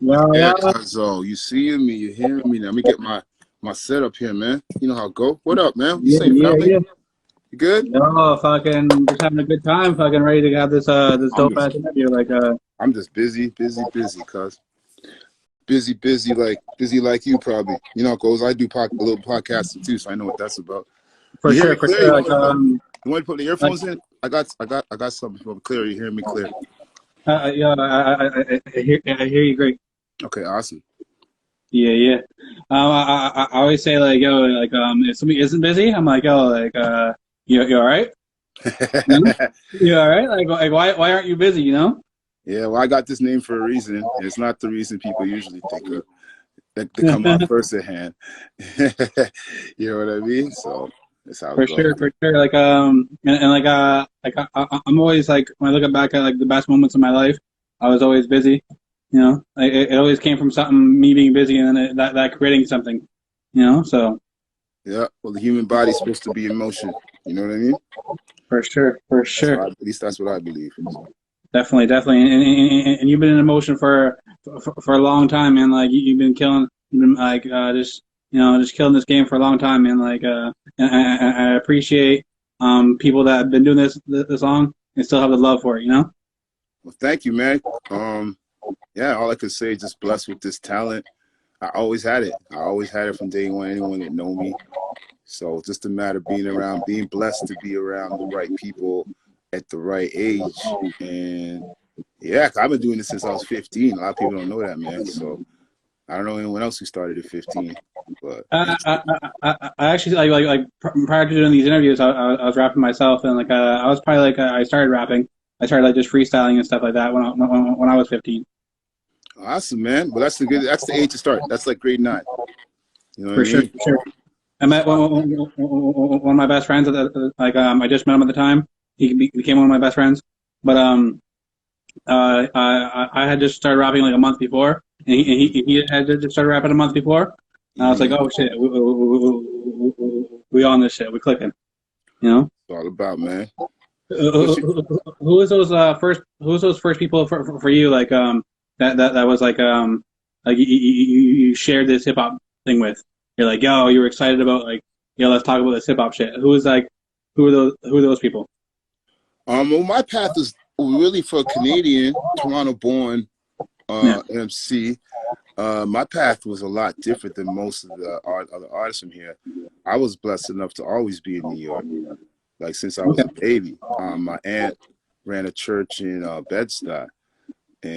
Yeah, Yeah, yeah, cuzzo, you seeing me, you hearing me. Now, let me get my setup here, man. You know how it go. What up, man? You yeah, saying yeah, family? yeah. You good? No, fucking, just having a good time. Fucking ready to have this I'm dope just ass interview. I'm just busy, busy, busy, cuz. Busy, busy like you probably. You know how it goes. I do a little podcasting too, so I know what that's about. for You hear me sure, for clear? sure. You want to put the Like, earphones in? I got something for clear. You hear me clear? yeah, I hear you great. Okay, awesome. Yeah, yeah. I always say like, yo, if somebody isn't busy, I'm like, yo, you all right? You know? You all right? Like, why aren't you busy? You know? Yeah, well, I got this name for a reason. It's not the reason people usually think of. That come out first at hand. You know what I mean? So that's how it For goes. sure, for sure. I'm always like when I look back at like the best moments of my life, I was always busy. You know, like, it always came from something, me being busy, and then that creating something. You know, so Yeah. Well, the human body's supposed to be in motion. You know what I mean? for sure, for That's what sure, at least that's what I believe. So, definitely, definitely, and you've been in emotion for a long time, man. Like you've been killing, you've been like just just killing this game for a long time, man. And I appreciate people that have been doing this long and still have the love for it. You know. well, thank you, man. Um, yeah. All I could say is just blessed with this talent. I always had it. I always had it from day one. Anyone that know me. So it's just a matter of being blessed to be around the right people at the right age. And yeah, I've been doing this since I was 15. A lot of people don't know that, man. So I don't know anyone else who started at 15, but I, it's I, I actually prior to doing these interviews, I was rapping myself, and I was probably I started rapping. I started like just freestyling and stuff like that when I was 15. awesome, man. Well, that's the age to start. That's like grade 9. You know what I For sure, mean? for sure. I met So one of my best friends. I just met him at the time. Became one of my best friends. But I had just started rapping like a month before, and he had just started rapping a month before. And I was like, mhm, oh shit, we on this shit. We clicking, you know. it's all about, man. What's your, Who was those first? Who was those first people for you? That was like you shared this hip hop thing with. You're like, yo, you were excited about let's talk about this hip hop shit. Who are those people? well, my path is really for a Canadian, Toronto-born Yeah. MC. My path was a lot different than most of the other artists from here. I was blessed enough to always be in New York, like since I was Okay. a baby. My aunt ran a church in Bed-Stuy,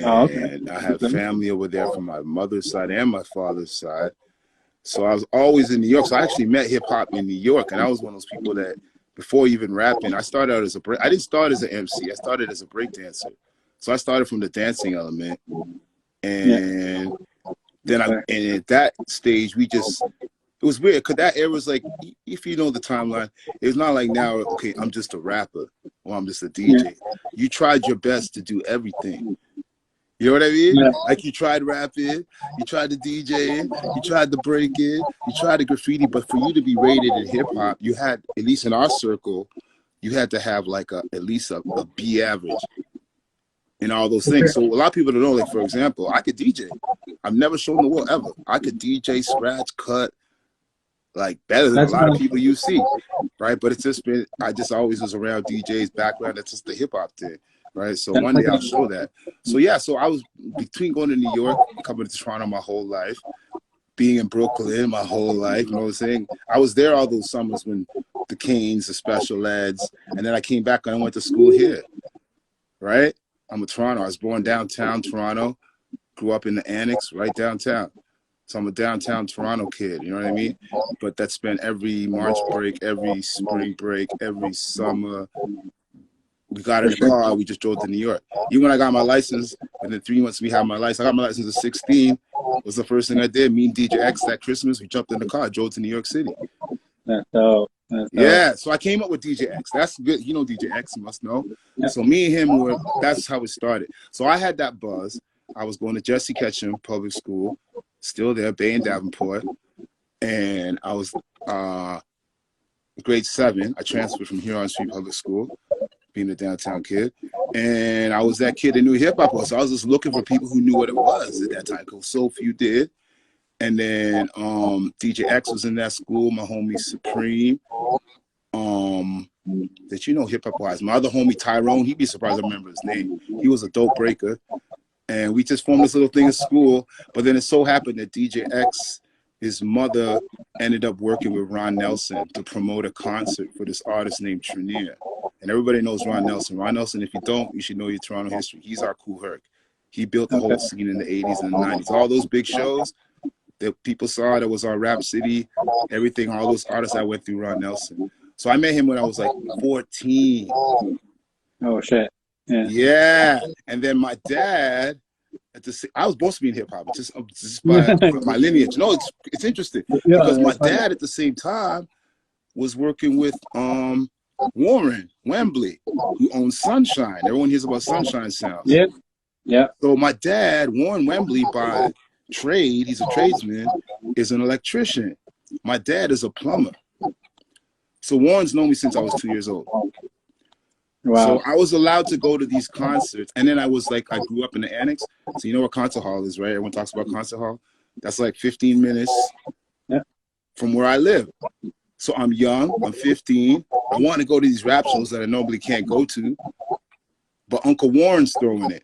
Oh, okay. and I have family over there from my mother's side and my father's side. So I was always in New York. So I actually met hip hop in New York, and I was one of those people that before even rapping, I started out as I didn't start as an MC. I started as a break dancer. So I started from the dancing element, Yeah. and and at that stage it was weird because that era was like, if you know the timeline, it's not like now, okay, I'm just a rapper or I'm just a Yeah. DJ. You tried your best to do everything. You know what I mean? Yeah. Like you tried rapping, you tried the DJing, you tried the breaking, you tried the graffiti, but for you to be rated in hip hop, you had, at least in our circle, you had to have like at least a B average and all those For things. sure. So a lot of people don't know, like for example, I could DJ. I've never shown the world ever. I could DJ, scratch, cut, like better than a That's lot of people you see, right? But it's just been, I just always was around DJs background. That's just the hip hop thing, right? So that's one day I'll show that. So yeah, so I was between going to New York, coming to Toronto my whole life, being in Brooklyn my whole life. You know what I'm saying? I was there all those summers when the Canes, the special eds, and then I came back and I went to school here, right? I'm a Toronto. I was born downtown Toronto, grew up in the annex right downtown. So I'm a downtown Toronto kid, you know what I mean? But that spent every March break, every spring break, every summer. We got in for the sure. car, we just drove to New York. Even when I got my license, within 3 months we had my license. I got my license at 16. Was the first thing I did. Me and DJ X that Christmas, we jumped in the car, drove to New York City. That's dope. That's dope. Yeah, so I came up with DJ X. That's good. You know DJ X, you must know. Yeah. So me and him that's how it started. So I had that buzz. I was going to Jesse Ketchum Public School, still there, Bay and Davenport. And I was grade 7. I transferred from Huron Street Public School, being a downtown kid. And I was that kid that knew hip hop was. So I was just looking for people who knew what it was at that time, because so few did. And then DJ X was in that school, my homie Supreme. That you know hip hop wise. My other homie Tyrone, he'd be surprised I remember his name. He was a dope breaker. And we just formed this little thing in school. But then it so happened that DJ X, his mother, ended up working with Ron Nelson to promote a concert for this artist named Trinier. And everybody knows Ron Nelson. Ron Nelson, if you don't, you should know your Toronto history. He's our Kool Herc. He built the whole scene in the 80s and the 90s. All those big shows that people saw, that was our Rap City, everything, all those artists I went through Ron Nelson. So I met him when I was like 14. Oh, shit. Yeah. Yeah. And then my dad, I was supposed to be in hip hop, just by my lineage. No, it's interesting because my dad at the same time was working with Warren Wembley, who owns Sunshine. Everyone hears about Sunshine Sounds. Yeah. Yeah. So my dad, Warren Wembley, by trade, he's a tradesman, is an electrician. My dad is a plumber. So Warren's known me since I was 2 years old. Wow. So I was allowed to go to these concerts. And then I grew up in the annex. So you know where concert hall is, right? Everyone talks about concert hall. That's like 15 minutes from where I live. So I'm young, I'm 15. I want to go to these rap shows that I normally can't go to. But Uncle Warren's throwing it.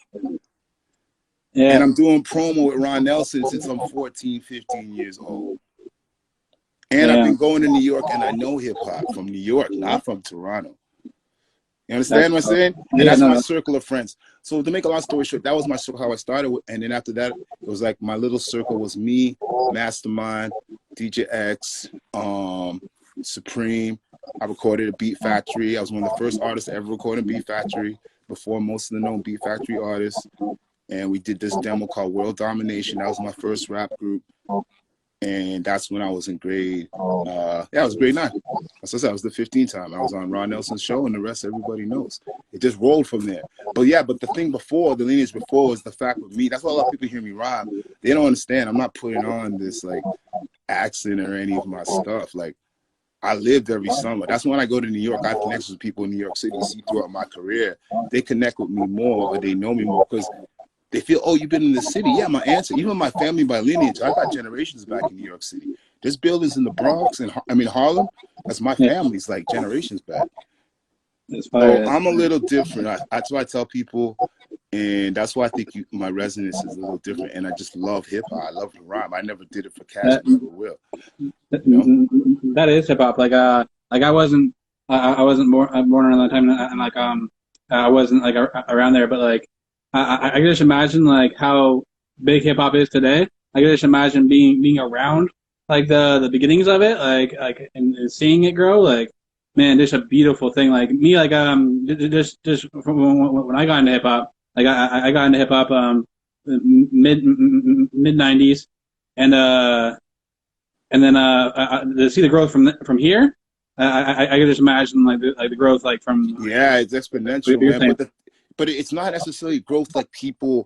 Yeah. And I'm doing promo with Ron Nelson since I'm 14, 15 years old. And I've been going to New York, and I know hip hop from New York, not from Toronto. You understand what I'm saying? And that's my circle of friends. So to make a long story short, that was my circle, how I started. And then after that, it was like my little circle was me, Mastermind, DJ X, Supreme. I recorded at Beat Factory. I was one of the first artists to ever record in Beat Factory before most of the known Beat Factory artists. And we did this demo called World Domination. That was my first rap group. And that's when I was in grade, it was grade 9. As I said, I was the 15th time. I was on Ron Nelson's show, and the rest everybody knows. It just rolled from there. But the thing before, the lineage before, was the fact with me. That's why a lot of people hear me rhyme. They don't understand. I'm not putting on this like accent or any of my stuff. Like, I lived every summer. That's when I go to New York. I have connections with people in New York City. See, throughout my career, they connect with me more, or they know me more because they feel, oh, you've been in the city. Yeah, my answer. Even my family by lineage, I got generations back in New York City. There's buildings in the Bronx and Harlem. That's my family's like generations back. So I'm a little different. That's why I tell people, and that's why I think my resonance is a little different. And I just love hip hop. I love the rhyme. I never did it for cash. I never will. You know? That is hip hop. Like I wasn't born around that time, and like I wasn't like around there, but like. I can just imagine like how big hip hop is today. I can just imagine being around like the beginnings of it, like and seeing it grow. Like, man, just a beautiful thing. Like me, like just from when I got into hip hop, like I got into hip hop mid '90s, and then to see the growth from here, I can just imagine like the growth like from it's exponential, man. But it's not necessarily growth like people.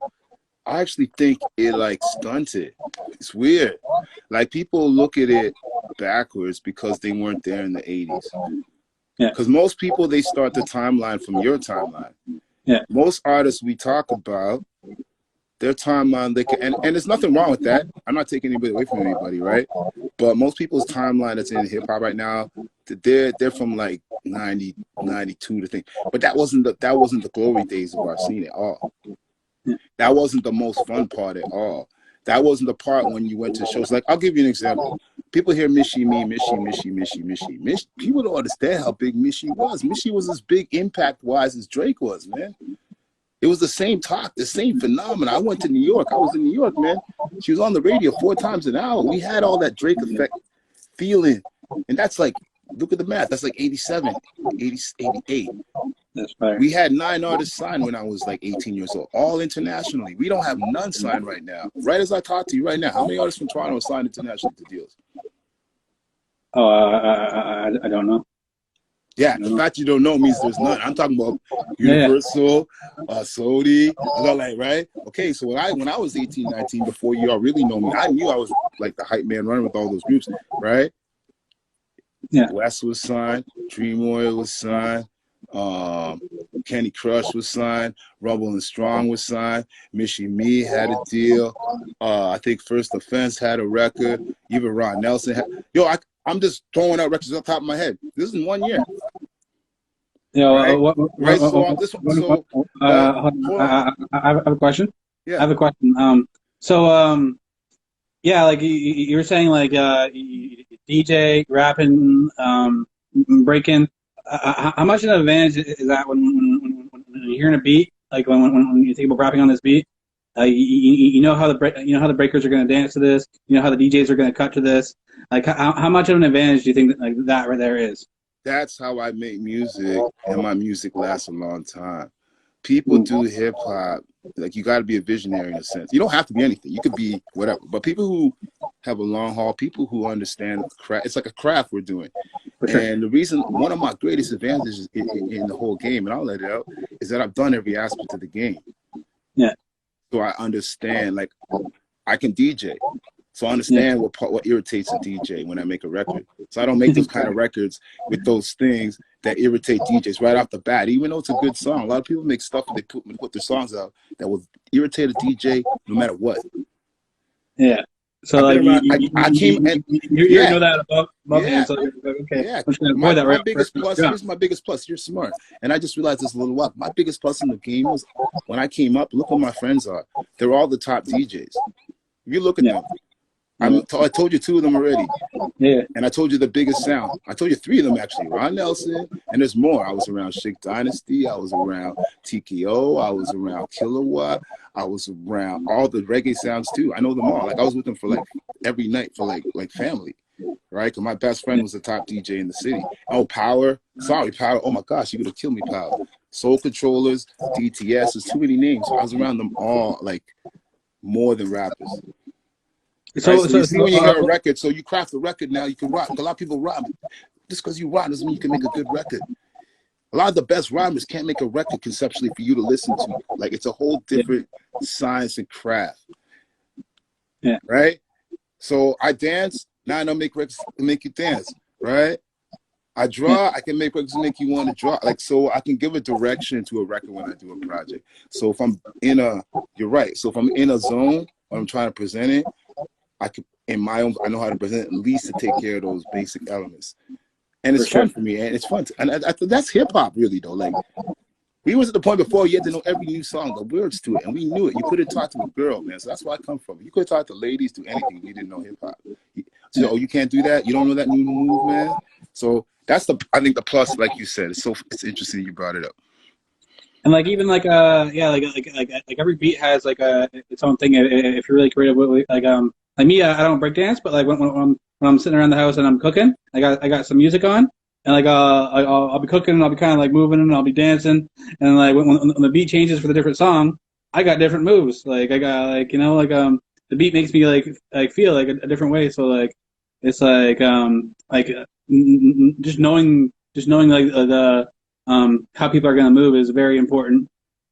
I actually think it like stunted. It's weird. Like people look at it backwards because they weren't there in the 80s. Yeah. Because most people, they start the timeline from your timeline. Yeah. Most artists we talk about, their timeline, they can, and there's nothing wrong with that. I'm not taking anybody away from anybody, right? But most people's timeline that's in hip hop right now, they're from like 90, 92 to think. But that wasn't the glory days of our scene at all. That wasn't the most fun part at all. That wasn't the part when you went to shows. Like, I'll give you an example. People hear Michie Me, Michie. People don't understand how big Michie was. Michie was as big impact-wise as Drake was, man. It was the same talk, the same phenomenon. I went to New York. I was in New York, man. She was on the radio 4 times an hour. We had all that Drake effect feeling. And that's like, look at the math. That's like 87, 88. That's right. We had 9 artists signed when I was like 18 years old, all internationally. We don't have none signed right now. Right as I talk to you right now, how many artists from Toronto are signed internationally to deals? Oh, I don't know. Yeah, the fact you don't know means there's none. I'm talking about Universal, Sodi, all that, right? Okay, so when I was 18, 19, before you all really know me, I knew I was like the hype man running with all those groups, right? Yeah. West was signed, Dream Oil was signed, Um, Kenny Crush was signed. Rumble and Strong was signed. Michie Me had a deal. I think First Offense had a record. Even Ron Nelson had. Yo, I'm just throwing out records off the top of my head. This is in 1 year. You know, Right? Right. So on this one, so I have a question. Yeah. I have a question. Yeah, like you were saying, like DJ rapping, breaking. How much of an advantage is that when you're hearing a beat, like when you think about rapping on this beat, you know how the breakers are going to dance to this, you know how the DJs are going to cut to this. Like how much of an advantage do you think that right there is? That's how I make music, and my music lasts a long time. People do hip hop, like you got to be a visionary in a sense. You don't have to be anything. You could be whatever. But people who have a long haul, people who understand craft, it's like a craft we're doing. Sure. And the reason, one of my greatest advantages in the whole game, and I'll let it out, is that I've done every aspect of the game. Yeah. So I understand, like, I can DJ. So I understand what irritates a DJ when I make a record. So I don't make those kind of records with those things that irritate DJs right off the bat. Even though it's a good song, a lot of people make stuff that they put their songs out that will irritate a DJ no matter what. Yeah. So like I came and you know that above me. So okay. Yeah. My biggest plus. Here's my biggest plus. You're smart, and I just realized this a little while. My biggest plus in the game was when I came up. Look what my friends are. They're all the top DJs. If you look at them. I told you 2 of them already. Yeah. And I told you the biggest sound. I told you 3 of them actually. Ron Nelson, and there's more. I was around Chic Dynasty. I was around TKO. I was around Kilowatt. I was around all the reggae sounds too. I know them all. Like I was with them for like every night for like family, right? Because my best friend was the top DJ in the city. Oh, Power. Sorry, Power. Oh my gosh, you could have killed me, Power. Soul Controllers, DTS. There's too many names. I was around them all like more than rappers. So you see when you hear a record, so you craft a record now, you can rock. A lot of people rock. Just because you rock doesn't mean you can make a good record. A lot of the best rhymers can't make a record conceptually for you to listen to. Like it's a whole different science and craft. Yeah. Right? So I dance, now I know make records to make you dance, right? I draw, I can make records to make you want to draw. Like so I can give a direction to a record when I do a project. So if I'm in you're right. So if I'm in a zone when I'm trying to present it, I know how to present at least to take care of those basic elements, and it's fun for me, and it's fun. And that's hip hop, really, though. Like we was at the point before you had to know every new song, the words to it, and we knew it. You couldn't talk to a girl, man. So that's where I come from. You could talk to ladies, do anything. You didn't know hip hop. So you can't do that. You don't know that new move, man. So that's I think the plus, like you said. It's interesting you brought it up. And like even like like every beat has like its own thing. If you're really creative, like me, I don't break dance, but like when I'm sitting around the house and I'm cooking, I got some music on, and like I'll be cooking and I'll be kind of like moving and I'll be dancing, and like when the beat changes for the different song, I got different moves. Like I got like the beat makes me like feel like a different way. So like it's like just knowing like how people are gonna move is very important,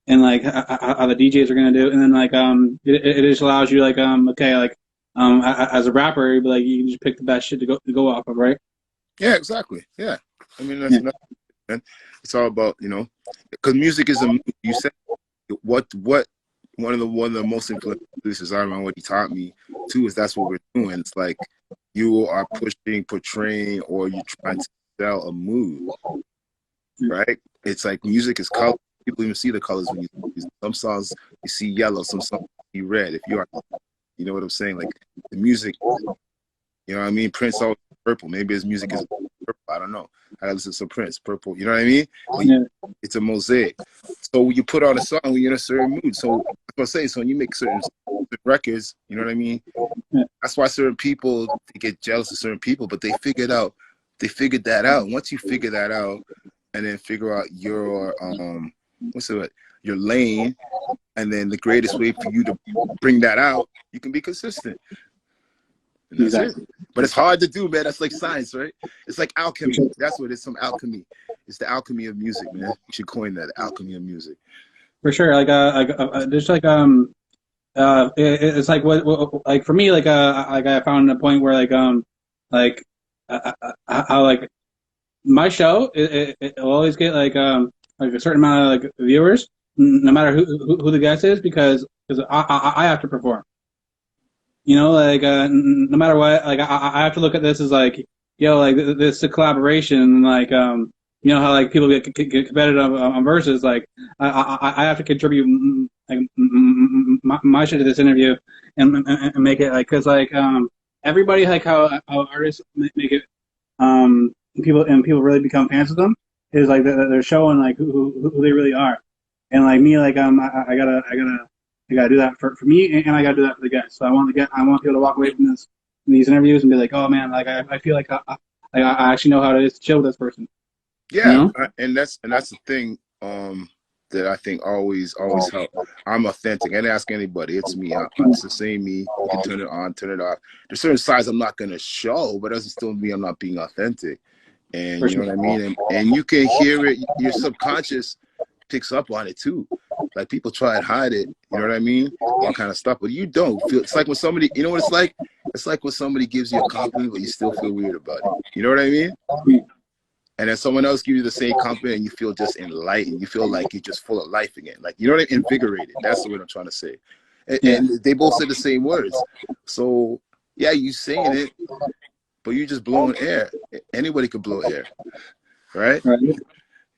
and like how the DJs are gonna do, and then like it just allows you like okay like. As a rapper, you'd be like, you can just pick the best shit to go off of, right? Yeah, exactly. Yeah, I mean that's nothing. It's all about because music is you said what one of the most influential pieces I remember what he taught me too is that's what we're doing. It's like you are portraying, or you're trying to sell a mood, right? It's like music is color. People even see the colors when some songs you see yellow, some songs you see red. If you are you know what I'm saying? Like the music, you know what I mean? Prince always purple. Maybe his music is purple. I don't know. I listen to some Prince, purple. You know what I mean? It's a mosaic. So when you put on a song when you're in a certain mood. So that's what I'm saying. So when you make certain records, you know what I mean? Yeah. That's why certain people they get jealous of certain people, but they figured that out. And once you figure that out and then figure out your your lane, and then the greatest way for you to bring that out, you can be consistent. And that's it. But it's hard to do, man. That's like science, right? It's like alchemy. That's what it's, some alchemy. It's the alchemy of music, man. You should coin that, alchemy of music. For sure. Like there's like it's like what like for me like I found a point where like how like my show it will always get like a certain amount of like viewers, no matter who the guest is, because I have to perform. You know, like no matter what, like I have to look at this as like, yo, like this is a collaboration, like you know how like people get competitive on verses, like I have to contribute like my shit to this interview and make it like, cause like everybody like how artists make it people really become fans of them is like they're showing like who they really are, and like me like I gotta do that for me, and I gotta do that for the guys. So I want people to walk away from these interviews and be like, oh man, like I feel like I actually know how it is to chill with this person. You Yeah, know? and that's the thing that I think always help. I'm authentic. I didn't ask anybody. It's me. It's the same me. You can turn it on, turn it off. There's certain sides I'm not gonna show, but it doesn't still mean I'm not being authentic. And For you know sure. what I mean. And you can hear it. Your subconscious picks up on it too. Like people try and hide it. You know what I mean? All kind of stuff, but you don't feel. It's like when somebody. You know what it's like? It's like when somebody gives you a compliment, but you still feel weird about it. You know what I mean? And then someone else gives you the same compliment and you feel just enlightened. You feel like you're just full of life again. Like, you know what I mean? Invigorated. That's the word I'm trying to say. And they both said the same words. So, yeah, you saying it, but you're just blowing air. Anybody could blow air, right? Right.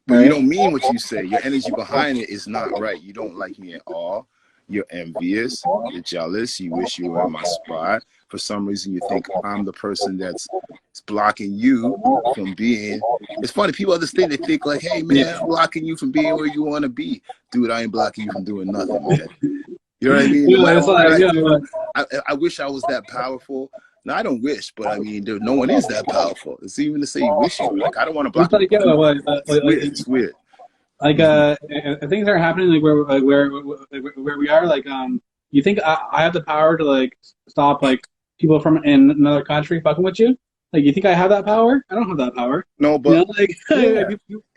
But you Right. don't mean what you say. Your energy behind it is not right. You don't like me at all. You're envious. You're jealous. You wish you were in my spot. For some reason, you think I'm the person that's blocking you from being. It's funny. People understand. They think like, hey, man, I'm blocking you from being where you want to be. Dude, I ain't blocking you from doing nothing, man. You know what I mean? No Yeah, matter it's what like, I yeah, do, like, I wish I was that powerful. No, I don't wish, but I mean, no one is that powerful. It's even to say you wish you were. Like, I don't want to block it's like, yeah, anybody. It's weird. like, It's weird. like things are happening like where we are like you think I have the power to like stop like people from in another country fucking with you, like you think I have that power? I don't have that power. No, You but know, like yeah.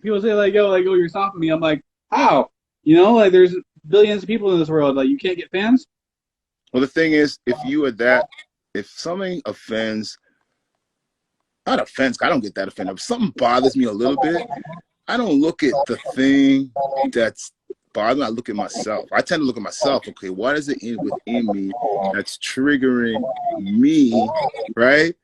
people say like oh you're stopping me. I'm like, how? You know, like there's billions of people in this world, like you can't get fans. Well, the thing is, if something offends, not offense, I don't get that offended. If something bothers me a little bit, I don't look at the thing that's bothering me. I look at myself. I tend to look at myself. Okay, what is it within me that's triggering me, right,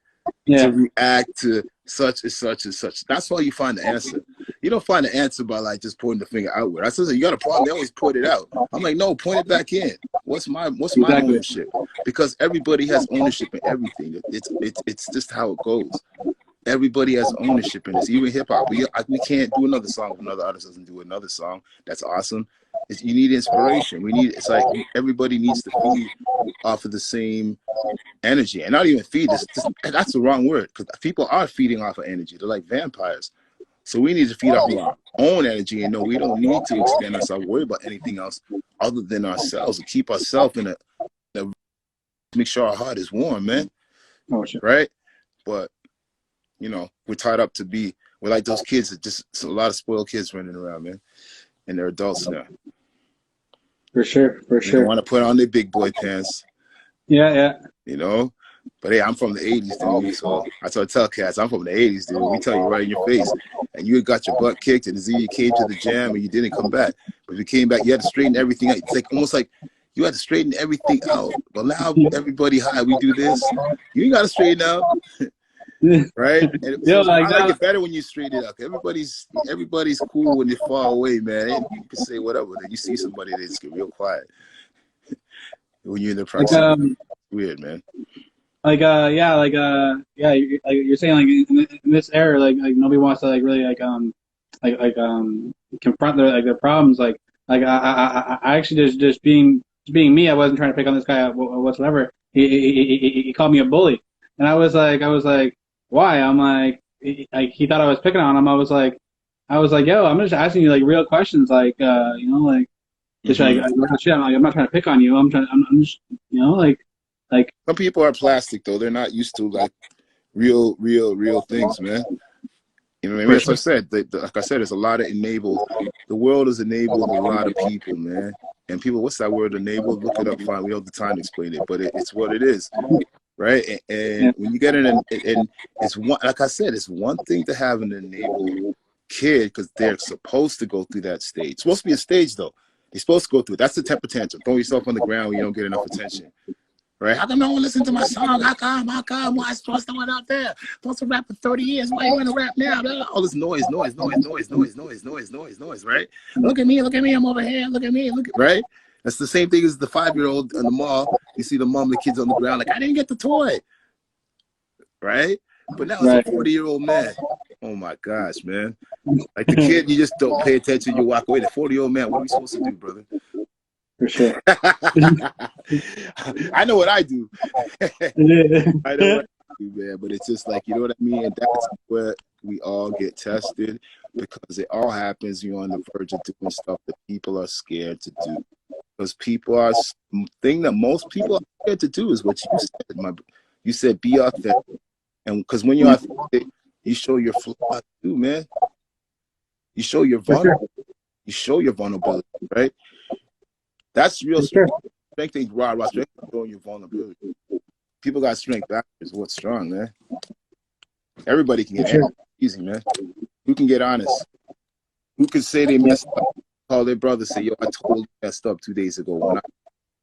to Yeah. react to such and such and such? That's how you find the answer. You don't find the answer by like just pointing the finger outward. I said, you got a problem. They always point it out. I'm like, no, point it back in. What's my Exactly. ownership? Because everybody has ownership in everything. It's just how it goes. Everybody has ownership in this. Even hip hop, we can't do another song if another artist doesn't do another song. That's awesome. You need inspiration. It's like everybody needs to feed off of the same energy, and not even feed. That's the wrong word, because people are feeding off of energy. They're like vampires. So we need to feed off of our own energy and know we don't need to extend ourselves, worry about anything else other than ourselves, and keep ourselves in a make sure our heart is warm, man. Oh shit. Right? But you know, we're tied up to be. We're like those kids that it's a lot of spoiled kids running around, man, and they're adults now. For sure. For They don't sure. want to put on their big boy pants, Yeah. Yeah. you know. But hey, I'm from the 80s, dude. So I tell cats, I'm from the 80s, dude. We tell you right in your face. And you got your butt kicked, and you came to the jam and you didn't come back. But if you came back, you had to straighten everything out. It's like almost like you had to straighten everything out. But now everybody high, we do this. You ain't got to straighten out. Right? And Yo, so like I like it better when you straighten it up. Everybody's cool when they're far away, man. You can say whatever. Then you see somebody, they just get real quiet. When you're in the like proximity. Weird, man. like yeah like yeah you're saying like in this era like nobody wants to like really confront their problems like I actually just being me. I wasn't trying to pick on this guy whatsoever. He called me a bully, and I was like why? I'm like he thought I was picking on him. I was like yo, I'm just asking you like real questions, like you know, like just like I'm not trying to pick on you. I'm just you know like Some people are plastic though. They're not used to like real things, man. You know what I mean? for As I sure. said, like I said, there's a lot of enabled. The world has enabled a lot of people, man. And people, what's that word, enabled? Look it up, fine. We don't have the time to explain it, but it's what it is. right? Yeah. And when you get in, and it's one, like I said, it's one thing to have an enabled kid because they're supposed to go through that stage. It's supposed to be a stage though. You're supposed to go through it. That's the temper tantrum. Throw yourself on the ground when you don't get enough attention. Right? How come no one listen to my song? How come? How come? Why is supposed to went out there? Supposed to rap for 30 years. Why you want to rap now? All this noise, right? Look at me, I'm over here. Look at me, right? That's the same thing as the 5-year-old in the mall. You see the mom, the kids on the ground, like, I didn't get the toy. Right? But now it's a 40-year-old man. Oh my gosh, man. Like the kid, you just don't pay attention, you walk away. The 40-year-old man, what are we supposed to do, brother? For sure. I know what I do. I know what I do, man. But it's just like, you know what I mean? And that's where we all get tested because it all happens. You're on the verge of doing stuff that people are scared to do. Because people are, thing that most people are scared to do is what you said. You said be authentic. And because when you're authentic, you show your flaws too, man. You show your vulnerability. You show your vulnerability, right? That's real strength. Strength ain't raw. Strength is showing your vulnerability. People got strength. That is what's strong, man. Everybody can get easy, man. Who can get honest? Who can say they messed up? Call their brother, say, yo, I totally messed up 2 days ago.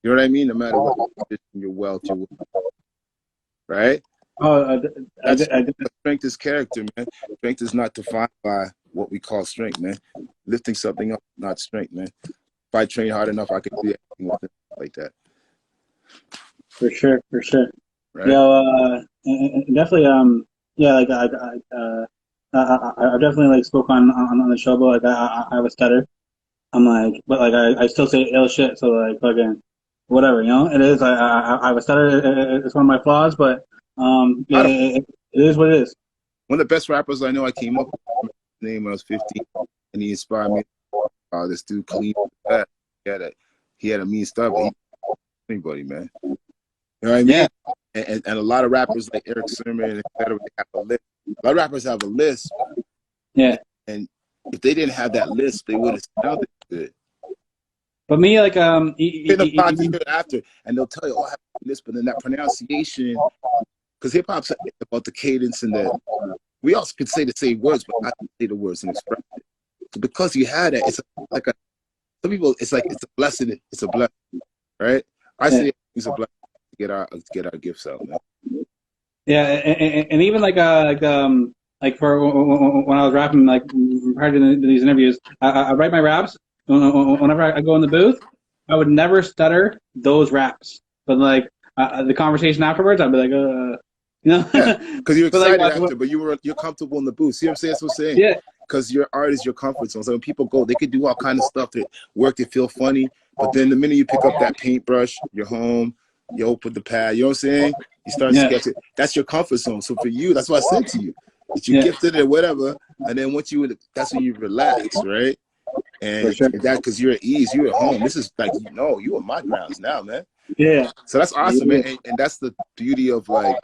You know what I mean? No matter what your wealth, right? Strength is character, man. Strength is not defined by what we call strength, man. Lifting something up, not strength, man. If I train hard enough, I can do anything with it like that. For sure. Right? Definitely. Yeah, like I definitely like spoke on the show, but like I have a stutter. I'm like, but like I still say ill shit. So like fucking whatever, you know. It is. I have a stutter. It's one of my flaws, but it is what it is. One of the best rappers I know, I came up with his name when I was 15, and he inspired me. This dude clean. He had a mean stuff, but anybody, man. You know what I mean? Yeah. And a lot of rappers like Eric Sermon, etc. They have a list. A lot of rappers have a list. Yeah. And if they didn't have that list, they would have sounded good. But me, like after, and they'll tell you, oh, I have a list, but then that pronunciation, because hip hop's about the cadence and the. We also could say the same words, but not say the words and express it. So because you had that, it's like some people, it's like it's a blessing. It's a blessing, right? I say it's a blessing to get our gifts out, man. Yeah, and even like for when I was rapping, like prior to these interviews, I write my raps. Whenever I go in the booth, I would never stutter those raps. But like the conversation afterwards, I'd be like, you know, because you're excited after, but you're comfortable in the booth. See what I'm saying? That's what I'm saying. Yeah. Because your art is your comfort zone. So when people go, they could do all kind of stuff that work to feel funny. But then the minute you pick up that paintbrush, you're home, you open the pad, you know what I'm saying? You start sketching. That's your comfort zone. So for you, that's what I said to you. That you gifted it, whatever. And then once that's when you relax, right? And that because you're at ease, you're at home. This is like, you on my grounds now, man. Yeah. So that's awesome, man. And that's the beauty of like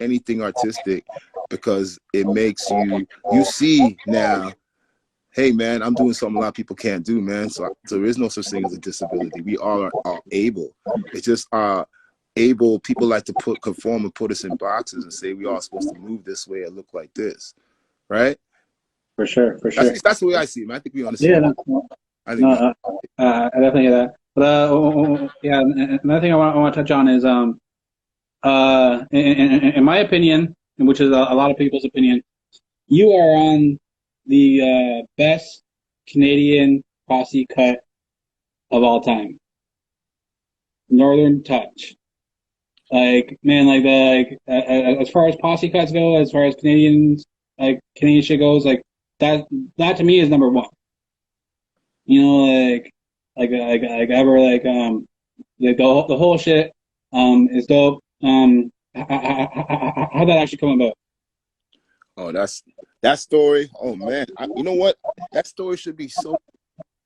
anything artistic, because it makes you see now, hey man, I'm doing something a lot of people can't do, man. So there is no such thing as a disability. We all are able. It's just able. People like to conform and put us in boxes and say we all supposed to move this way or look like this, right? For sure. That's the way I see it, man. I think we Yeah. understand. I definitely hear that. But yeah, another thing I want to touch on is in my opinion, which is a lot of people's opinion, you are on the best Canadian posse cut of all time. Northern Touch. Like, man, as far as posse cuts go, as far as Canadian shit goes, like that to me is number one. You know, the whole shit is dope. How that actually come about? Oh, that story. Oh man, you know what? That story should be so,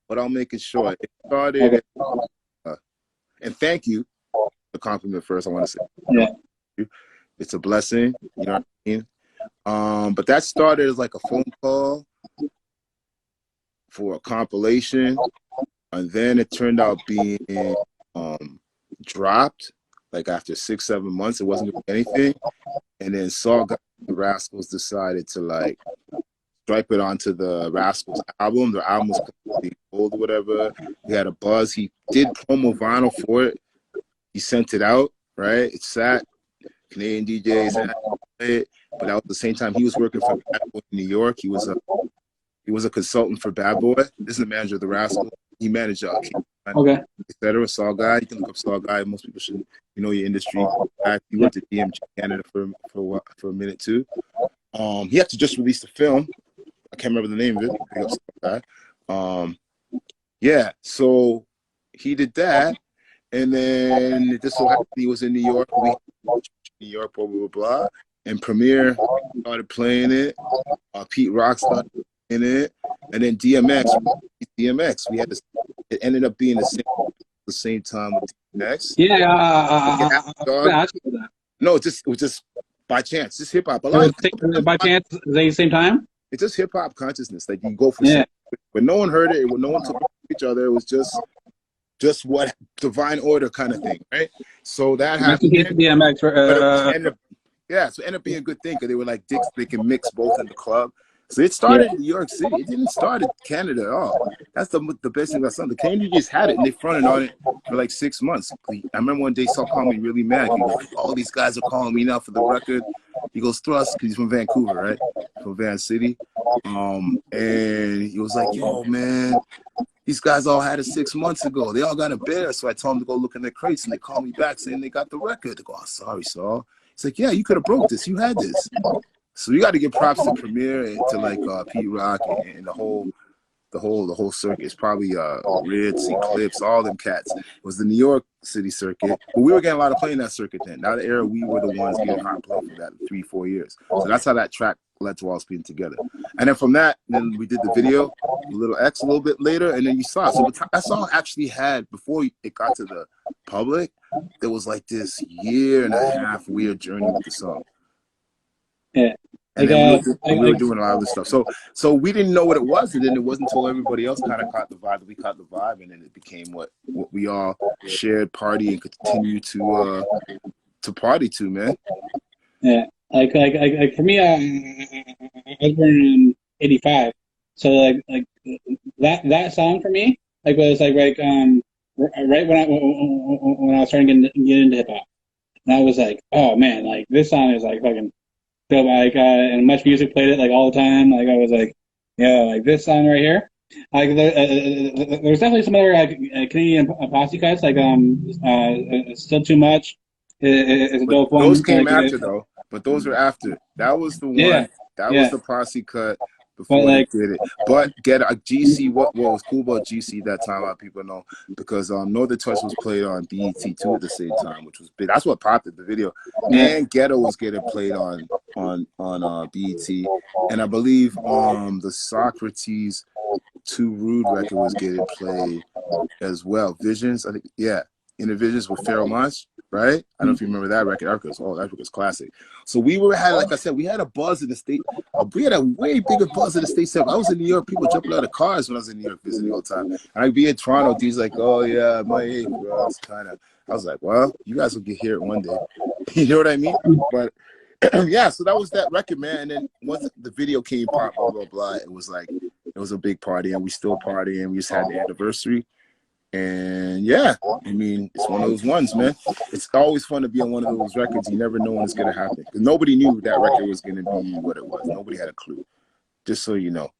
but I'll make it short. It started, and thank you. The compliment first. I want to say, it's a blessing. You know what I mean? But that started as like a phone call for a compilation, and then it turned out being dropped like after 6, 7 months, it wasn't doing anything. And then Saul God the Rascals decided to like stripe it onto the Rascals album. The album was completely old or whatever. He had a buzz. He did promo vinyl for it. He sent it out, right? It sat. Canadian DJs had it, but at the same time, he was working for Bad Boy in New York. He was a consultant for Bad Boy. This is the manager of the Rascals. He managed Okay. etc. Saul Guy. You can look up Saul Guy. Most people should, you know, your industry. He went to DMG Canada for a minute too. He had to just release a film. I can't remember the name of it. Big up Saul Guy. Yeah, so he did that, and then it just so happened he was in New York. New York, blah, blah, blah. And Premier started playing it. Pete Rock started playing it. And then DMX, we had this, it ended up being the same time with DMX. No, it was just by chance, just hip hop. By chance, the same time? It's just hip hop consciousness. Like you go for but no one heard it, no one took each other. It was just what divine order kind of thing, right? So that happened. DMX so it ended up being a good thing because they were like dicks. They can mix both in the club. So it started in New York City. It didn't start in Canada at all. That's the best thing about something. The Canadians just had it and they fronted on it for like 6 months. I remember one day Saul called me really mad. He goes, all these guys are calling me now for the record. He goes, Thrust, because he's from Vancouver, right? From Van City. And he was like, yo, man, these guys all had it 6 months ago. They all got a bear. So I told them to go look in their crates, and they called me back saying they got the record. They go, oh, sorry, Saul. He's like, yeah, you could have broke this. You had this. So you got to give props to Premier and to like Pete Rock and the whole circuit. It's probably Ritz, Eclipse, all them cats. It was the New York City circuit. But we were getting a lot of play in that circuit then. Now the era we were the ones getting hot play for that 3-4 years. So that's how that track led to all being together. And then from that, then we did the video, Little X a little bit later, and then you saw it. So that song actually had, before it got to the public, there was like this 1.5 year weird journey with the song. Yeah. And then we were doing a lot of this stuff. So we didn't know what it was, and then it wasn't until everybody else kind of caught the vibe that we caught the vibe, and then it became what we all shared, party, and continue to party to, man. Yeah, like for me, I was born in '85, so like that song for me was right when I was starting to get into hip hop, and I was like, oh man, like this song is like fucking. So like and Much Music played it like all the time. Like I was like, yeah, like this song right here. Like there's definitely some other Canadian posse cuts. Like Still Too Much is a dope one. Those came after though, but those were after. That was the one. Yeah. That was the posse cut before they did it. But get a GC. What was cool about GC that time? A lot of people know because Northern Touch was played on BET too at the same time, which was big. That's what popped the video. And Ghetto was getting played on BET, and I believe the Socrates Too Rude record was getting played as well. Visions, I think, in the Visions with Pharoah Monch, right? I don't know if you remember that record. That record's classic. So we had, like I said, we had a buzz in the state. We had a way bigger buzz in the state. I was in New York. People jumping out of cars when I was in New York visiting all the time. And I'd be in Toronto. Dude's like, oh yeah, my age, bro. I was like, well, you guys will get here one day. You know what I mean? But yeah, so that was that record, man. And then once the video came, blah blah blah, it was like it was a big party, and we still party, and we just had the anniversary. And yeah, I mean, it's one of those ones, man. It's always fun to be on one of those records. You never know when it's gonna happen. Because nobody knew that record was gonna be what it was. Nobody had a clue. Just so you know,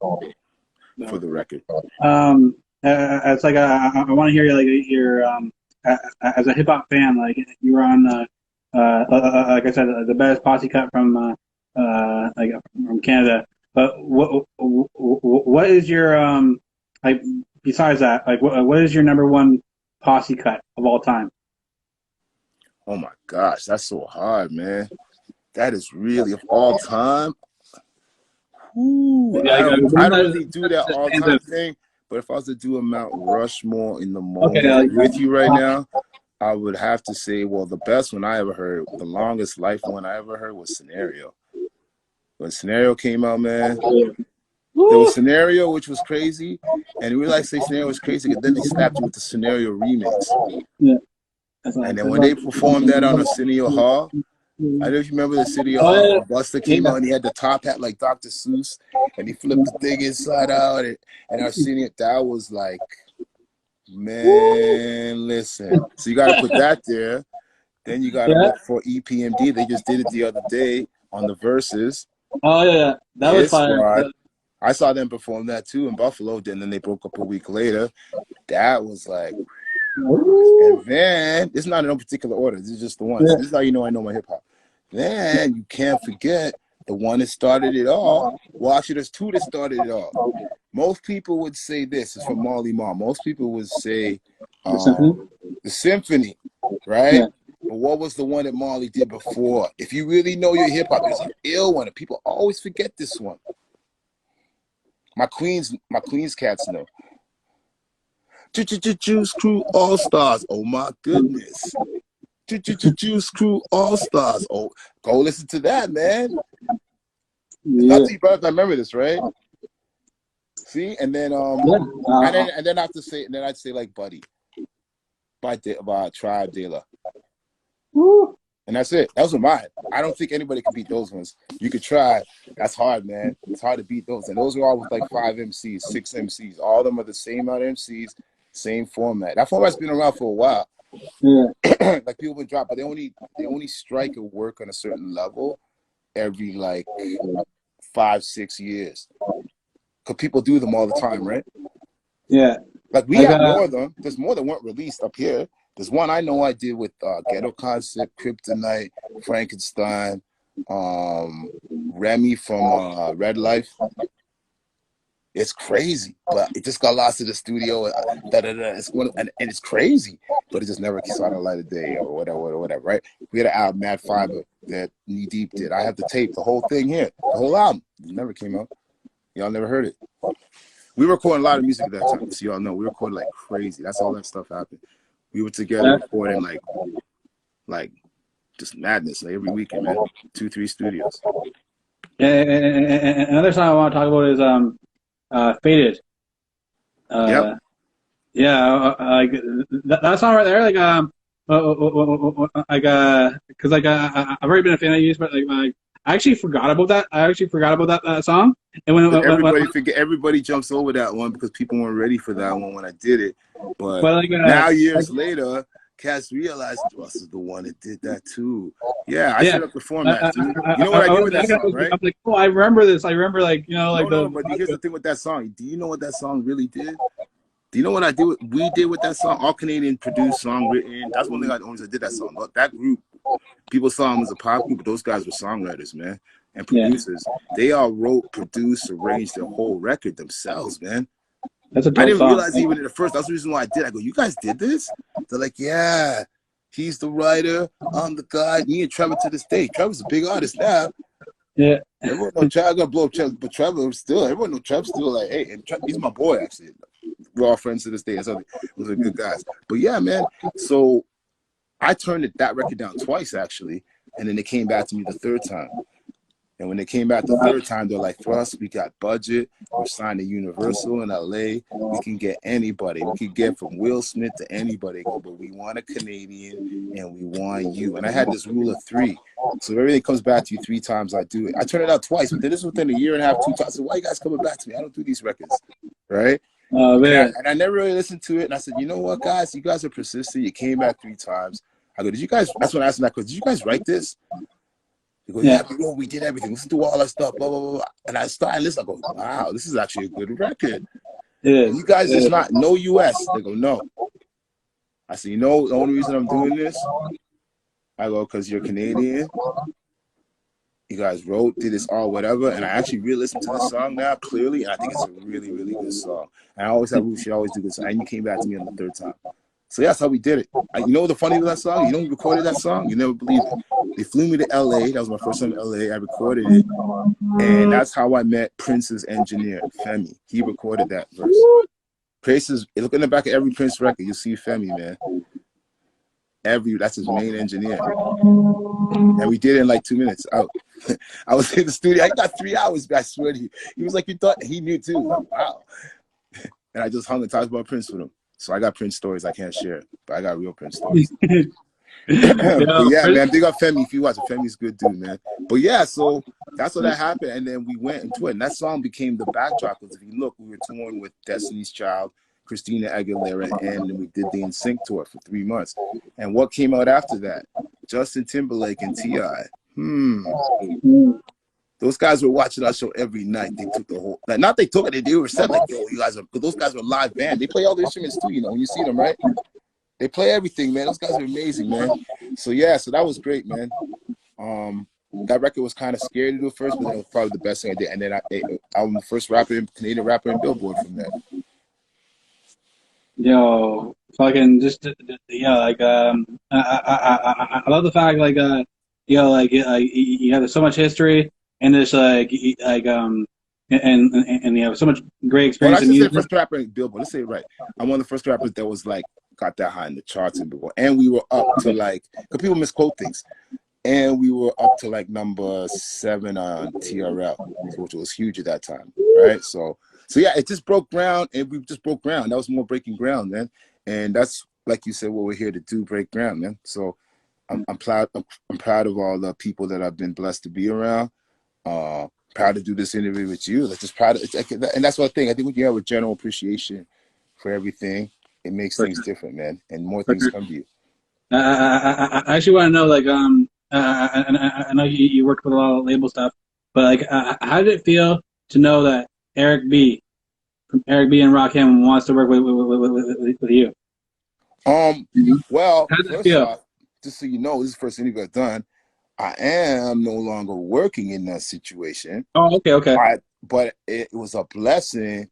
for the record. It's like I want to hear your as a hip hop fan, like you were on like I said, the best posse cut from Canada. But what is your like besides that, like what is your number one posse cut of all time? Oh my gosh, that's so hard, man. That is really of all time. Ooh, I don't really do that all time thing. But if I was to do a Mount Rushmore in the moment with you right now, I would have to say, well, the best one I ever heard, the longest life one I ever heard was Scenario. When Scenario came out, man, there was Scenario, which was crazy, and we like to say Scenario was crazy, and then they slapped you with the Scenario remix. Yeah. And then when they performed that on Arsenio Hall, I don't know if you remember the Arsenio Hall. Buster came out and he had the top hat like Dr. Seuss, and he flipped the thing inside out. And Arsenio, that was like, man, listen. So you got to put that there. Then you got to look for EPMD. They just did it the other day on the Versus. Oh yeah, that was fire. I saw them perform that too in Buffalo. Then they broke up a week later. That was like, and then it's not in no particular order. This is just the one. This is how you know I know my hip hop. Then you can't forget the one that started it all. Well, actually, there's two that started it all. Most people would say this is from Marley Marl. Most people would say the Symphony, right? Yeah. But what was the one that Marley did before? If you really know your hip hop, there's an ill one. And people always forget this one. My Queens cats know. Juice Crew All Stars. Oh my goodness. Juice Crew All Stars. Oh, go listen to that, man. Yeah. I remember this, right? See, and then and then I'd say like Buddy by Tribe De La. Woo. And that's it. Those are mine. I don't think anybody can beat those ones. You could try. That's hard, man. It's hard to beat those. And those are all with like 5 MCs, 6 MCs. All of them are the same amount of MCs, same format. That format's been around for a while. Yeah. Like people would drop, but they only strike or work on a certain level every like 5-6 years. Because people do them all the time, right? Yeah. Like we have more of them. There's more that weren't released up here. There's one I know I did with Ghetto Concept, Kryptonite, Frankenstein, Remy from Red Life. It's crazy, but it just got lost in the studio. And it's crazy, but it just never saw the light of day or whatever, right? We had an album, Mad Fiber, that Knee Deep did. I have the tape, the whole thing here, the whole album. It never came out. Y'all never heard it. We were recording a lot of music at that time, so y'all know. We recorded like crazy. That's all that stuff happened. We were together recording like just madness like every weekend, man. 2-3 studios. Yeah, and another song I want to talk about is Faded. Yep. Yeah, like that song right there, because I've already been a fan of yours, but like I actually forgot about that. That song. And when everybody jumps over that one because people weren't ready for that one when I did it. But like, now years later, cats realized Russ is the one that did that too. Yeah, I set up the format too. You know what I did with that song, right? I'm like, oh, I remember this. I remember but here's the thing with that song. Do you know what that song really did? Do you know what we did with that song? All Canadian produced, song written. That's one thing I did that song. But that group, people saw them as a pop group, but those guys were songwriters, man, and producers. Yeah. They all wrote, produced, arranged their whole record themselves, man. That's a dope I didn't song. realize even at the first. That's the reason why I did. I go, you guys did this? They're like, yeah. He's the writer. I'm the guy. Me and Trevor to this day. Trevor's a big artist now. Yeah. Everyone knows Trevor gonna blow up Trevor, but Trevor still. Everyone knows Trevor's still like, hey, and he's my boy actually. We're all friends to this day. So those are good guys. But yeah, man. So I turned that record down twice actually, and then they came back to me the third time. And when they came back the third time, they're like, for us, we got budget. We're signed to Universal in LA. We can get anybody. We can get from Will Smith to anybody. But we want a Canadian and we want you. And I had this rule of 3. So if everything comes back to you 3 times, I do it. I turned it out twice, but then this was within a year and a half, 2 times. I said, why you guys coming back to me? I don't do these records. Right? Man. And I never really listened to it. And I said, you know what, guys? You guys are persistent. You came back 3 times. I go, did you guys, that's when I asked them that question, did you guys write this? They go, yeah, bro, we did everything. Listen to all that stuff, blah, blah, blah. And I started listening. I go, wow, this is actually a good record. Yeah. You guys just not, no US. They go, no. I said, you know, the only reason I'm doing this, I go, because you're Canadian. You guys did this all whatever. And I actually re-listened to the song now, clearly. And I think it's a really, really good song. And I always have Ruth, she always do this. And you came back to me on the 3rd time. So that's how we did it. You know the funny of that song? You know who recorded that song? You never believe it. They flew me to LA. That was my first time in LA. I recorded it. And that's how I met Prince's engineer, Femi. He recorded that verse. Prince's, look in the back of every Prince record, you'll see Femi, man. That's his main engineer. And we did it in like 2 minutes out. I was in the studio. I got 3 hours, I swear to you. He was like, you thought he knew too. Like, wow. And I just hung and talked about Prince with him. So I got Prince stories I can't share, but I got real Prince stories. But Yo, yeah, man, big up Femi. If you watch it, Femi's a good dude, man. But yeah, so that's what that happened, and then we went and toured, and that song became the backdrop. Because if you look, we were touring with Destiny's Child, Christina Aguilera, and we did the NSYNC tour for 3 months. And what came out after that? Justin Timberlake and T.I. Those guys were watching our show every night. They took the whole, like, not they took it, they were said like, yo, you guys are, because those guys were live band. They play all the instruments too, you know, when you see them, right? They play everything, man. Those guys are amazing, man. So yeah, so that was great, man. That record was kind of scary to do at first, but it was probably the best thing I did. And then I'm the first Canadian rapper in Billboard from that. yo, fucking just yeah, like I love the fact like you have so much history and this and you have so much great Well, experience I in should say the music. first rapper in Billboard. Let's say it right. I'm one of the first rappers that was like got that high in the charts in Billboard, and we were up to like, because people misquote things, and we were up to like number 7 on TRL, which was huge at that time, right? So yeah, it just broke ground, and we just broke ground. That was more breaking ground, man, and that's like you said, what we're here to do, break ground, man. So I'm proud. I'm proud of all the people that I've been blessed to be around. Proud to do this interview with you. Like, just proud of, and that's what I think. I think when you have a general appreciation for everything, it makes things different, man, and more things come to you. I actually want to know like I know you work with a lot of label stuff, but like how did it feel to know that Eric B from Eric B and Rakim wants to work with you? Well, How did it first feel? off, just so you know, this is the first interview I've done. I am no longer working in that situation. Oh, okay. But it was a blessing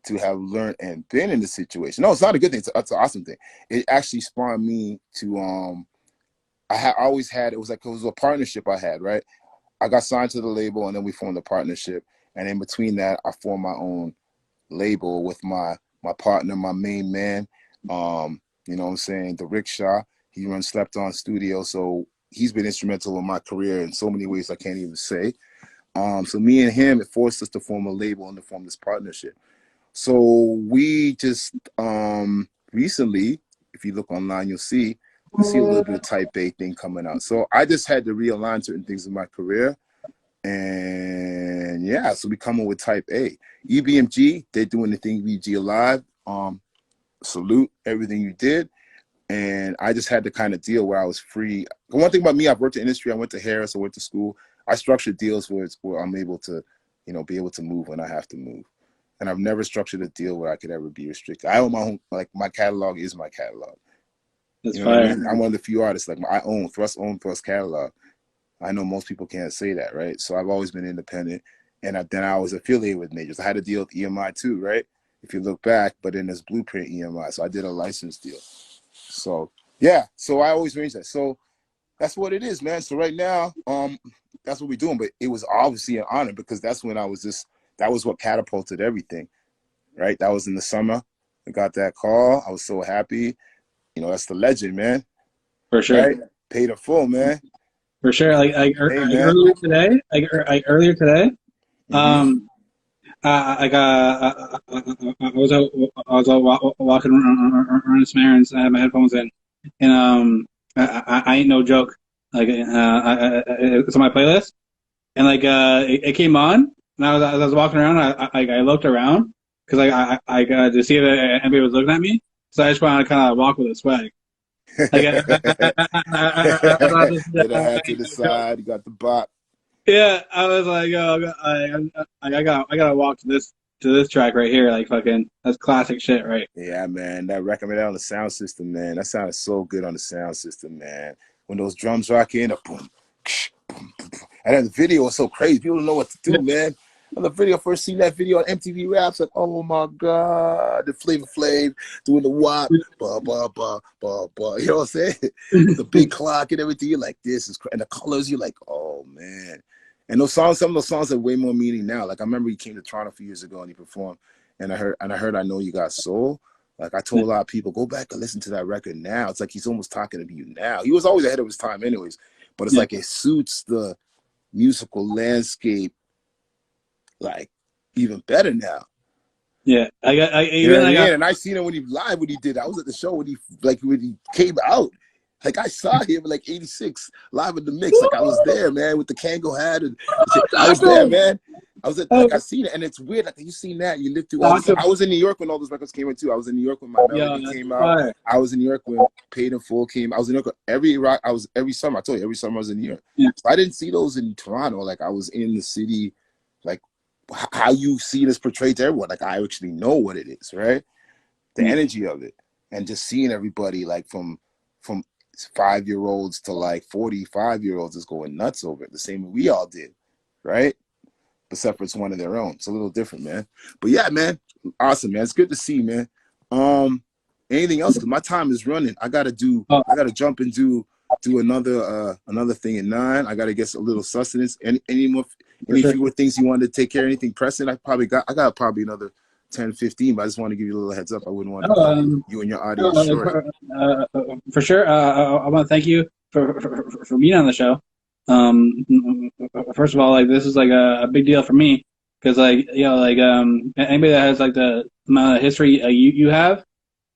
to have learned and been in the situation. No, it's not a good thing. It's an awesome thing. It actually spawned me to I always had, it was a partnership I had, right? I got signed to the label and then we formed a partnership. And in between that, I formed my own label with my partner, my main man. You know what I'm saying? The Rickshaw. He runs Slept On Studio. So he's been instrumental in my career in so many ways I can't even say. So me and him, it forced us to form a label and to form this partnership. So we just recently, if you look online, you'll see a little bit of Type A thing coming out. So I just had to realign certain things in my career. And yeah, so we come in with Type A. EBMG, they're doing the thing EBG Alive. Salute everything you did. And I just had to kind of deal where I was free. The one thing about me, I've worked in industry. I went to Harris, I went to school. I structured deals where I'm able to, be able to move when I have to move. And I've never structured a deal where I could ever be restricted. I own my own, like my catalog is my catalog. That's You know what I fire. mean? I'm one of the few artists, like I own Thrust catalog. I know most people can't say that, right? So I've always been independent. And then I was affiliated with majors. I had to deal with EMI too, right? If you look back, but then there's Blueprint EMI. So I did a license deal. So yeah, so I always range that. So that's what it is, man. So right now, that's what we're doing. But it was obviously an honor because that's when that was what catapulted everything, right? That was in the summer. I got that call. I was so happy. That's the legend, man. For sure. Right? Paid in full, man. For sure. Hey, man. Earlier today, Mm-hmm. I got I was out walking around some errands. I had my headphones in, and I ain't no joke. Like it's on my playlist, and like it came on, and as I was walking around, I looked around because I got to see if anybody was looking at me, so I just wanted to kind of walk with a swag. Like Get a hat to the side. You got the bop. yeah, I was like, oh, I gotta walk to this track right here. Like fucking, that's classic shit, right? Yeah, man. That recommended on the sound system, man. That sounded so good on the sound system, man. When those drums rock in, boom, boom, boom. And then the video was so crazy. People don't know what to do, man. When the video first seen that video on MTV Raps, like, oh my God, the Flavor Flav doing the wop, ba ba ba ba ba. You know what I'm saying? The big clock and everything. You're like, this is crazy. And the colors, you're like, oh man. And some of those songs have way more meaning now. Like I remember he came to Toronto a few years ago and he performed, and I heard I Know You Got Soul. Like I told a lot of people, go back and listen to that record now. It's like he's almost talking to you now. He was always ahead of his time, anyways. But it's like it suits the musical landscape like even better now. Yeah, You know even what I I mean? got. And I seen him when he live when he did. I was at the show when he came out. Like I saw him like '86 live in the mix. Like I was there, man, with the Kango hat and shit. I was there, man. I was at, like I seen it, and it's weird. Like you seen that, you lived through all this. I was in New York when all those records came out too. I was in New York when My Yeah, Melody that's came out. fire. I was in New York when Paid in Full came. I was in New York every summer. I told you every summer I was in New York. Yeah. So I didn't see those in Toronto. Like I was in the city, like how you see this portrayed to everyone. Like I actually know what it is, right? The energy of it, and just seeing everybody like from 5-year-olds to like 45-year-olds is going nuts over it. The same way we all did, right? Except for it's one of their own. It's a little different, man. But yeah, man, awesome, man. It's good to see you, man. Anything else? Because my time is running. I gotta jump and do another thing at 9. I gotta get a little sustenance. Any fewer things you wanted to take care of? Anything pressing? I got probably another 10, 15, but I just want to give you a little heads up. I wouldn't want to cut you and your audience short. For sure. I want to thank you for being on the show. First of all, like this is like a big deal for me because like anybody that has like the amount of history you have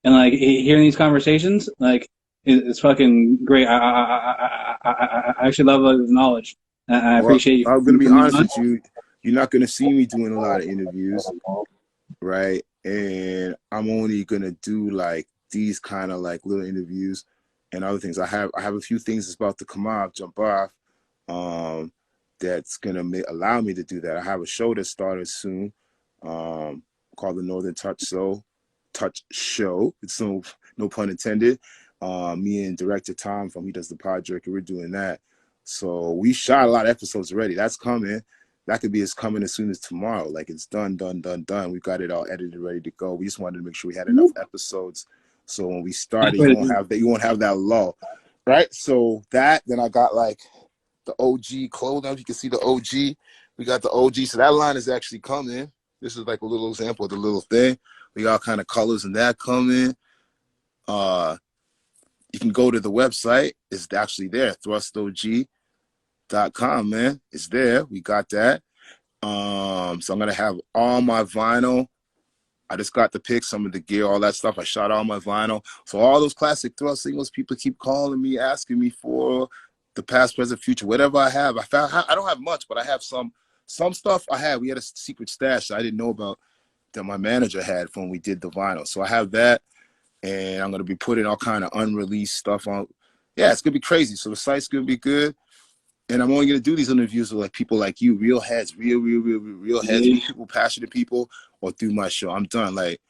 and like hearing these conversations like it's fucking great. I actually love the knowledge. I appreciate you. I'm gonna be honest with you. You're not gonna see me doing a lot of interviews, right? And I'm only gonna do like these kind of like little interviews and other things. I have a few things that's about to jump off, that's gonna allow me to do that. I have a show that started soon, called the Northern Touch Show. It's no pun intended. Me and director Tom he does the project, and we're doing that. So we shot a lot of episodes already. That's coming. That could be coming as soon as tomorrow. Like it's done. We've got it all edited, ready to go. We just wanted to make sure we had enough episodes, so when we started, you won't have that lull, right? So then I got like the OG clothing. You can see the OG. We got the OG. So that line is actually coming. This is like a little example of the little thing. We got kind of colors and that coming. You can go to the website. It's actually there. thrustog.com, man. It's there. We got that. So I'm gonna have all my vinyl. I just got to pick some of the gear, all that stuff. I shot all my vinyl. So all those classic Thrust singles, people keep calling me, asking me for the past, present, future, whatever I have. I don't have much, but I have some stuff I have. We had a secret stash that I didn't know about that my manager had from when we did the vinyl. So I have that, and I'm going to be putting all kind of unreleased stuff on. Yeah, it's going to be crazy. So the site's going to be good. And I'm only going to do these interviews with like people like you, real heads, real heads, people, passionate people, or through my show. I'm done. Like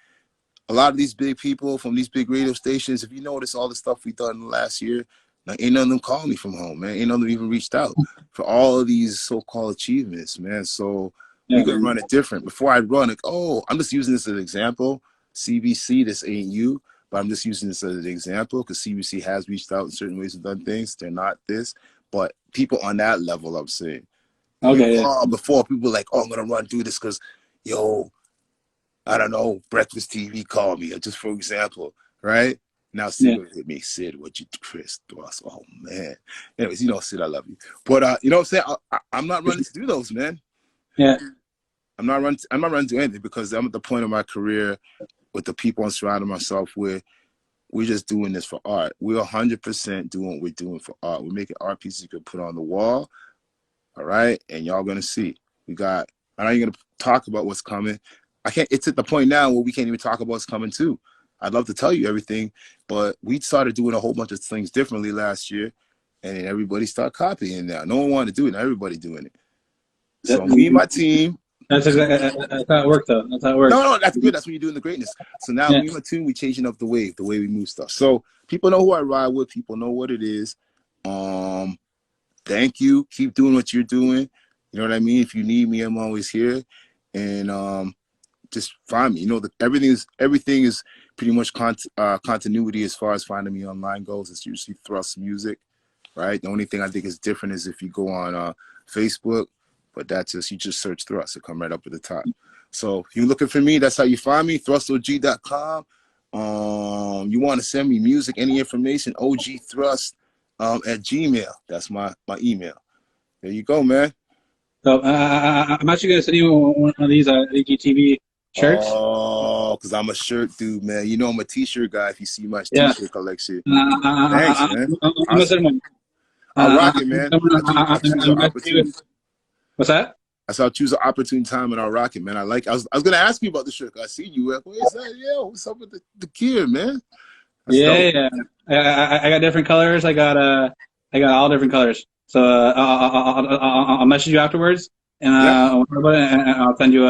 a lot of these big people from these big radio stations, if you notice all the stuff we done last year, like ain't none of them called me from home, man. Ain't none of them even reached out for all of these so-called achievements, man. So we're going to run it different. Before I run it, I'm just using this as an example. CBC, this ain't you, but I'm just using this as an example because CBC has reached out in certain ways and done things. They're not this. But people on that level, I'm saying. Okay. Before people were like, I'm going to run through this because, I don't know, Breakfast TV called me, just for example, right? Now Sid would hit me. Sid, what you, Chris Thrust? Oh, man. Anyways, Sid, I love you. But, you know what I'm saying? I'm not running to do those, man. Yeah. I'm not running to do anything because I'm at the point of my career with the people I'm surrounding myself with. We're just doing this for art. We're 100% doing what we're doing for art. We're making art pieces you can put on the wall, all right? And y'all going to see. I know you're going to talk about what's coming. It's at the point now where we can't even talk about what's coming too. I'd love to tell you everything, but we started doing a whole bunch of things differently last year, and then everybody started copying now. No one wanted to do it. Now everybody doing it. So me and my team. That's how it works, though. That's how it works. No, that's good. That's what you're doing the greatness. So now me and my team, we changing up the way we move stuff. So people know who I ride with. People know what it is. Thank you. Keep doing what you're doing. You know what I mean? If you need me, I'm always here. And just find me. Everything is pretty much continuity as far as finding me online goes. It's usually Thrust Music, right? The only thing I think is different is if you go on Facebook. But you just search Thrust. It'll come right up at the top. So if you're looking for me, that's how you find me, thrustog.com. You want to send me music, any information, ogthrust at Gmail. That's my email. There you go, man. So I'm actually going to send you one of these IGTV shirts? Oh, because I'm a shirt dude, man. You know I'm a t-shirt guy if you see my Yeah. t-shirt collection. Thanks, man. I'm gonna Awesome. send one. I'll rock it, man. I choose an opportunity. What's that? I said I'll choose an opportune time and I'll rock it, man. I was gonna ask you about the shirt. I see you. Like, where's that? Yo, what's up with the gear, man? That's dope. Yeah. I got different colors. I got all different colors. So I'll message you afterwards, and Yeah. I'll send you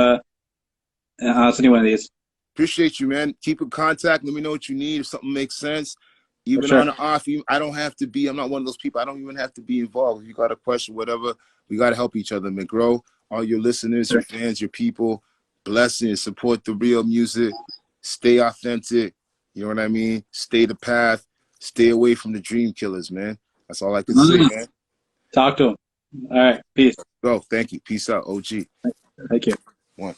one of these. Appreciate you, man. Keep in contact. Let me know what you need if something makes sense. Even Sure. on or off, I don't have to be. I'm not one of those people. I don't even have to be involved. If you got a question, whatever, we got to help each other, man. Grow. All your listeners, your fans, your people, blessings. Support the real music. Stay authentic. You know what I mean? Stay the path. Stay away from the dream killers, man. That's all I can say, man. Talk to him. All right. Peace. Go. Thank you. Peace out, OG. Thank you. One.